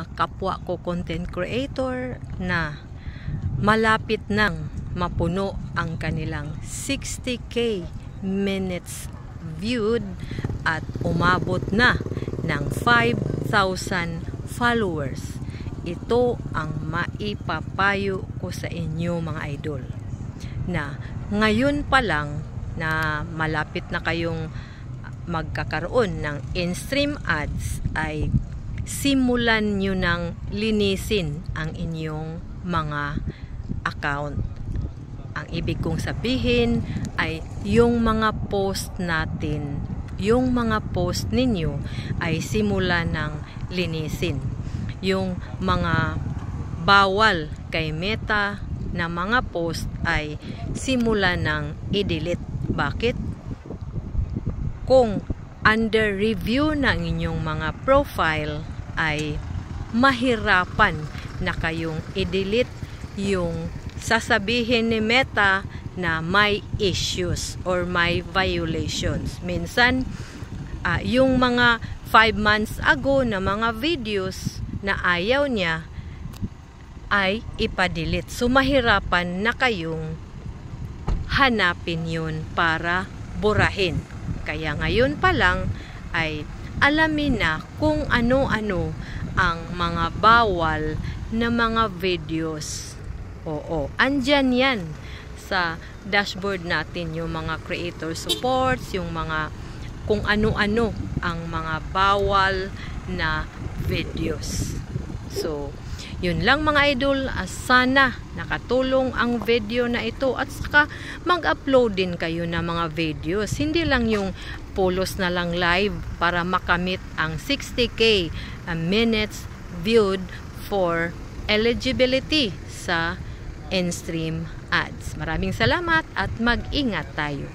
mga kapwa ko content creator na malapit nang mapuno ang kanilang 60k minutes viewed at umabot na ng 5,000 followers. Ito ang maipapayo ko sa inyo mga idol, na ngayon pa lang na malapit na kayong magkakaroon ng in-stream ads ay simulan nyo ng linisin ang inyong mga account. Ang ibig kong sabihin ay yung mga post natin, yung mga post ninyo ay simulan ng linisin. Yung mga bawal kay Meta na mga post ay simulan ng i-delete. Bakit? Kung under review ng inyong mga profile ay mahirapan na kayong i-delete yung sasabihin ni Meta na may issues or may violations. Minsan, yung mga 5 months ago na mga videos na ayaw niya ay ipa-delete. So, mahirapan na kayong hanapin yun para burahin. Kaya ngayon pa lang ay alamin na kung ano-ano ang mga bawal na mga videos. Oo, andyan yan sa dashboard natin, yung mga creator supports, yung mga kung ano-ano ang mga bawal na videos. So, yun lang mga idol. Sana nakatulong ang video na ito at saka mag-upload din kayo ng mga videos. Hindi lang yung pulos na lang live para makamit ang 60k minutes viewed for eligibility sa in-stream ads. Maraming salamat at mag-ingat tayo.